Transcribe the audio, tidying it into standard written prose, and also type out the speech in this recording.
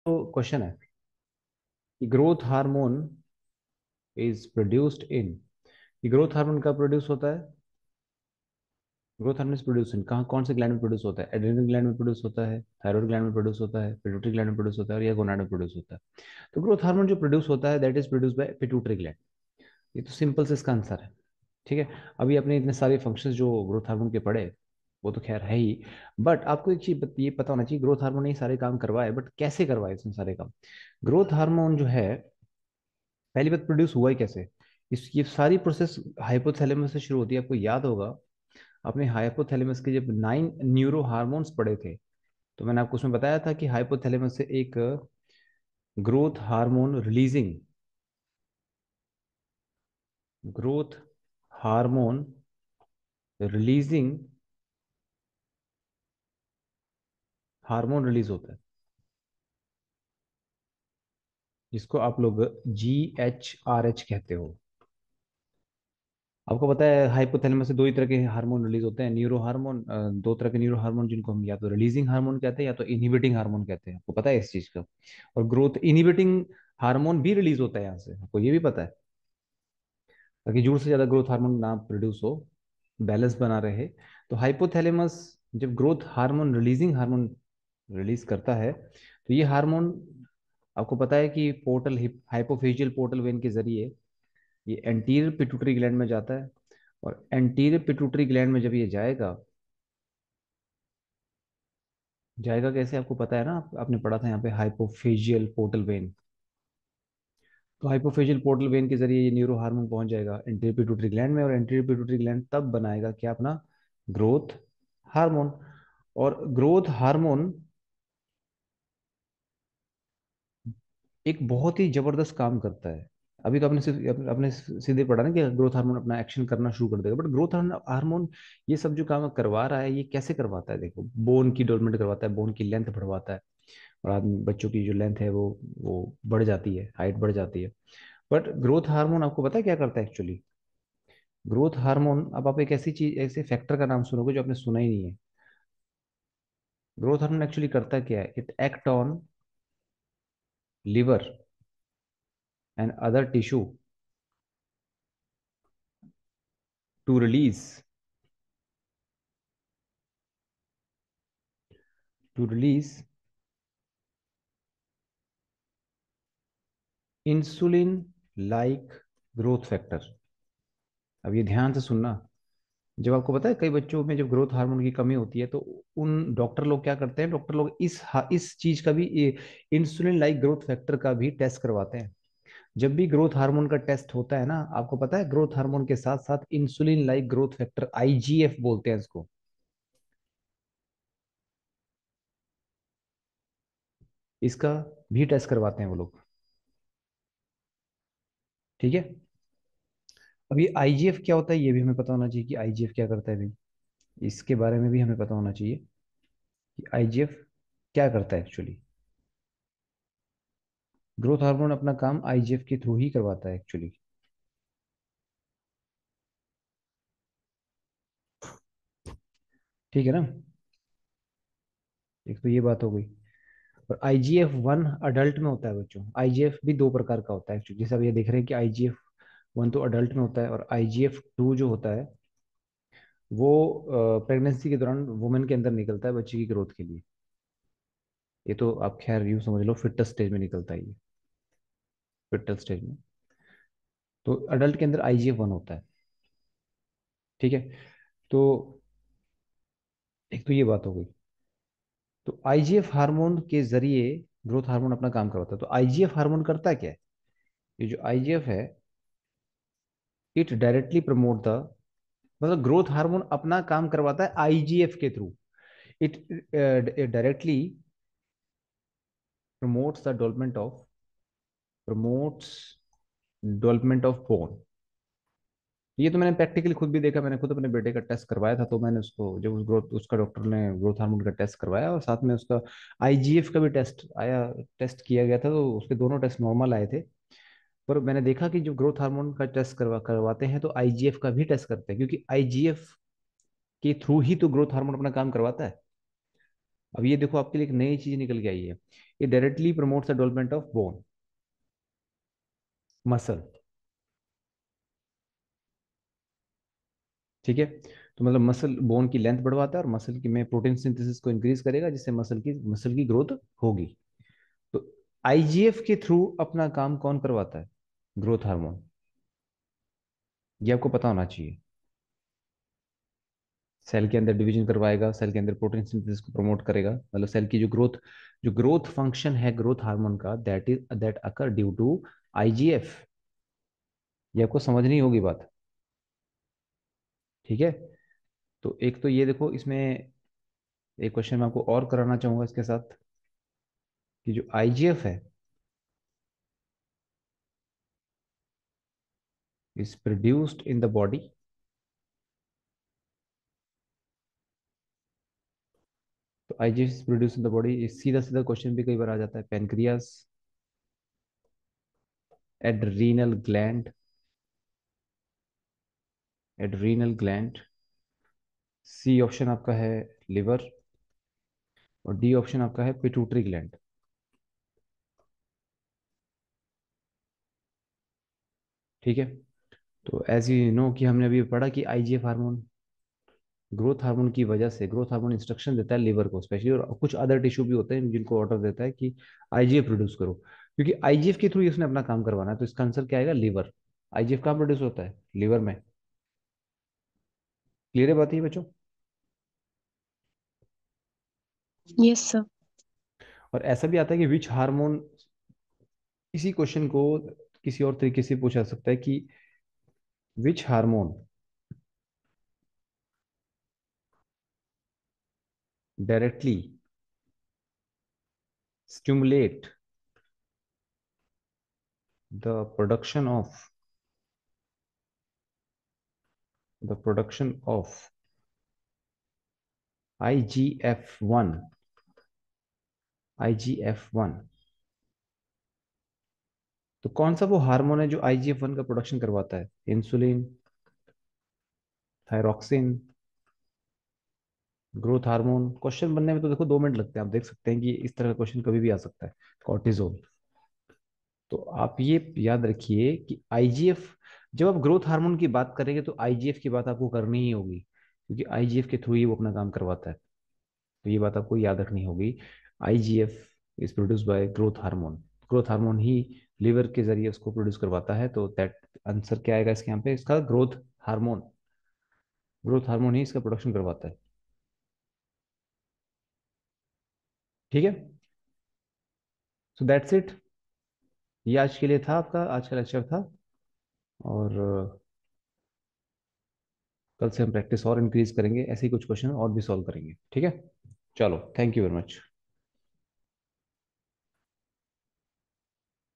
तो क्वेश्चन है कि ग्रोथ हार्मोन इज प्रोड्यूस्ड इन। ये ग्रोथ हार्मोन कब प्रोड्यूस होता है? Growth hormone is produce in कहाँ, कौन से ग्लैंड में प्रोड्यूस होता है? एड्रेनल ग्लैंड में प्रोड्यूस होता है, थायराइड ग्लैंड में प्रोड्यूस होता है, पिट्यूटरी ग्लैंड में प्रोड्यूस होता है, और या गोनाड में प्रोड्यूस होता है। तो ग्रोथ हार्मोन जो प्रोड्यूस होता है that is produce by pituitary gland. ये तो सिंपल से इसका आंसर है। ठीक है। अभी अपने इतने सारे फंक्शंस जो ग्रोथ हार्मोन के पढ़े, वो तो खैर है ही। बट आपको एक चीज ये पता होना चाहिए, ग्रोथ हार्मोन ने ये सारे काम करवाए, बट कैसे करवाए इसने सारे काम? ग्रोथ हार्मोन जो है, पहली बात प्रोड्यूस हुआ ही कैसे? इस ये सारी प्रोसेस हाइपोथैलेमस से शुरू होती है। आपको याद होगा, अपने हाइपोथैलेमस के जब 9 न्यूरो हार्मोन्स पढ़े थे, तो मैंने आपको उसमें बताया था कि हाइपोथैलेमस से एक growth hormone releasing, growth hormone releasing hormone release होता है, जिसको आप लोग GHRH कहते हो। आपको पता है हाइपोथैलेमस से दो ही तरह के हार्मोन रिलीज होते हैं, न्यूरो हार्मोन, दो तरह के न्यूरो हार्मोन, जिनको हम या तो रिलीजिंग हार्मोन कहते हैं या तो इनहिबिटिंग हार्मोन कहते हैं। आपको पता है इस चीज का? और ग्रोथ इनहिबिटिंग हार्मोन भी रिलीज होता है यहाँ से, आपको ये भी पता है? ताकि जरूरत से ज्यादा ग्रोथ हार्मोन ना प्रोड्यूस हो, बैलेंस बना रहे। तो हाइपोथैलेमस जब growth hormone releasing hormone release करता है, तो ये हार्मोन, आपको पता है कि पोर्टल हाइपोफेजियल पोर्टल वेन के जरिए ये एंटीरियर पिट्यूटरी ग्लैंड में जाता है। और एंटीरियर पिट्यूटरी ग्लैंड में जब ये जाएगा, जाएगा कैसे आपको पता है ना? आपने पढ़ा था यहाँ पे हाइपोफेजियल पोर्टल वेन। तो हाइपोफेजियल पोर्टल वेन के जरिए ये न्यूरो हार्मोन पहुंच जाएगा एंटीरियर पिट्यूटरी ग्लैंड में, और एंटीरियर पिट्यूटरी ग्लैंड तब बनाएगा क्या? अपना ग्रोथ हार्मोन। और ग्रोथ हार्मोन एक बहुत ही जबरदस्त काम करता है। अभी तो अपने सीधे पढ़ा ना कि ग्रोथ हार्मोन अपना एक्शन करना शुरू कर देगा, बट ग्रोथ हार्मोन ये सब जो काम करवा रहा है, ये कैसे करवाता है? देखो, बोन की डेवलपमेंट करवाता है, बोन की लेंथ बढ़वाता है, और आदमी बच्चों की जो लेंथ है वो बढ़ जाती है, हाइट बढ़ जाती है। बट ग्रोथ हार्मोन आपको पता है क्या करता है एक्चुअली? ग्रोथ हार्मोन, अब आप एक ऐसी चीज, ऐसे फैक्टर का नाम सुनोगे जो आपने सुना ही नहीं है। ग्रोथ हार्मोन एक्चुअली करता क्या है? It act on liver and other tissue to release, to release insulin like growth factor. अब ये ध्यान से सुनना। जब आपको पता है कई बच्चों में जब ग्रोथ हार्मोन की कमी होती है, तो उन डॉक्टर लोग क्या करते हैं, डॉक्टर लोग इस चीज का भी, इंसुलिन लाइक ग्रोथ फैक्टर का भी टेस्ट करवाते हैं। जब भी ग्रोथ हार्मोन का टेस्ट होता है ना, आपको पता है ग्रोथ हार्मोन के साथ साथ insulin like growth factor, IGF बोलते हैं इसको, इसका भी टेस्ट करवाते हैं वो लोग। ठीक है। अब ये IGF क्या होता है, ये भी हमें पता होना चाहिए कि IGF क्या करता है भाई। इसके बारे में भी हमें पता होना चाहिए कि IGF क्या करता है एक्चुअली। ग्रोथ हार्मोन अपना काम IGF के थ्रू ही करवाता है एक्चुअली। ठीक है ना? एक तो ये बात हो गई। और IGF-1 अडल्ट में होता है बच्चों। IGF भी दो प्रकार का होता है एक्चुअली, जैसे अब ये देख रहे हैं कि IGF-1 तो अडल्ट में होता है, और IGF-2 जो होता है वो प्रेगनेंसी के दौरान वुमेन के अंदर निकलता है बच्चे की ग्रोथ के लिए। ये तो आप खैर यूं समझ लो फिटल स्टेज में निकलता है ये, फिटल स्टेज में। तो अडल्ट के अंदर IGF-1 होता है। ठीक है। तो एक तो ये बात हो गई। तो IGF हार्मोन के जरिए ग्रोथ हार्मोन अपना काम करवाता है। तो IGF हार्मोन करता है क्या है? ये जो IGF है, इट डायरेक्टली प्रमोट द, मतलब ग्रोथ हार्मोन अपना काम करवाता है IGF के through. It directly promotes the development of, promotes development of bone. ये तो मैंने प्रैक्टिकली खुद भी देखा, मैंने खुद अपने बेटे का टेस्ट करवाया था, तो मैंने उसको जब उस ग्रोथ, उसका डॉक्टर ने ग्रोथ हार्मोन का टेस्ट करवाया और साथ में उसका IGF का भी टेस्ट आया, टेस्ट किया गया था, तो उसके दोनों टेस्ट नॉर्मल आए थे। पर मैंने देखा कि जो ग्रोथ हार्मोन का टेस्ट करवाते हैं तो IGF का भी टेस्ट करते हैं, क्योंकि IGF के थ्रू ही तो ग्रोथ हार्मोन अपना काम करवाता है। अब ये देखो, आपके लिए एक नई चीज निकल के आई है। It directly promotes the development of bone, muscle. ठीक है, तो मतलब मसल बोन की लेंथ बढ़वाता है और मसल की में प्रोटीन सिंथेसिस को इंक्रीज करेगा, जिससे मसल की ग्रोथ होगी। तो आईजीएफ के थ्रू अपना काम कौन करवाता है? Growth hormone. ये आपको पता होना चाहिए। सेल के अंदर डिवीजन करवाएगा, सेल के अंदर प्रोटीन सिंथेसिस को प्रमोट करेगा, मतलब सेल की जो ग्रोथ फंक्शन है ग्रोथ हार्मोन का, that occur due to IGF. ये आपको समझनी होगी बात। ठीक है, तो एक तो ये देखो, इसमें एक क्वेश्चन मैं आपको और कराना चाहूंगा इसके साथ, कि जो आईजीएफ है is produced in the body. तो IGF is produced in the body, सीधा सीधा क्वेश्चन भी कई बार आ जाता है, pancreas, adrenal gland, adrenal gland. C option आपका है लिवर, और डी ऑप्शन आपका है पिट्यूटरी ग्लैंड। ठीक है, तो एज यू नो कि हमने अभी पढ़ा कि आईजीएफ हार्मोन ग्रोथ हार्मोन की वजह से, ग्रोथ हार्मोन इंस्ट्रक्शन देता है लिवर को स्पेशली, और कुछ अदर टिश्यू भी होते हैं जिनको ऑर्डर देता है कि आईजीएफ प्रोड्यूस करो, क्योंकि आईजीएफ के थ्रू ही उसने अपना काम करवाना है। तो इसका आंसर क्या आएगा? लिवर। आईजीएफ कहाँ प्रोड्यूस होता है? लिवर में। क्लियर है बात ये बच्चों? Yes sir. और ऐसा भी आता है कि विच हार्मोन, इसी क्वेश्चन को किसी और तरीके से पूछा जा सकता है कि which hormone directly stimulate the production of IGF-1, IGF-1। तो कौन सा वो हार्मोन है जो IGF-1 का प्रोडक्शन करवाता है? Insulin, thyroxine, growth hormone? Question बनने में तो देखो 2 मिनट लगते हैं, आप देख सकते हैं कि इस तरह का क्वेश्चन कभी भी आ सकता है। कॉर्टिजोल। तो आप ये याद रखिए कि आईजीएफ, जब आप ग्रोथ हार्मोन की बात करेंगे तो आईजीएफ की बात आपको करनी ही होगी, क्योंकि आईजीएफ के थ्रू ही वो अपना काम करवाता है। तो ये बात आपको याद रखनी होगी। IGF is produce by growth hormone. Growth hormone he liver के जरिए उसको प्रोड्यूस करवाता है। तो दैट आंसर क्या आएगा इसके यहाँ पे? इसका ग्रोथ हार्मोन। ग्रोथ हार्मोन ही इसका प्रोडक्शन करवाता है। ठीक है, सो दैट्स इट। ये आज के लिए था, आपका आज का लेक्चर था। और कल से हम प्रैक्टिस और इंक्रीज करेंगे, ऐसे ही कुछ क्वेश्चन और भी सॉल्व करेंगे। ठीक है, चलो, थैंक यू वेरी मच।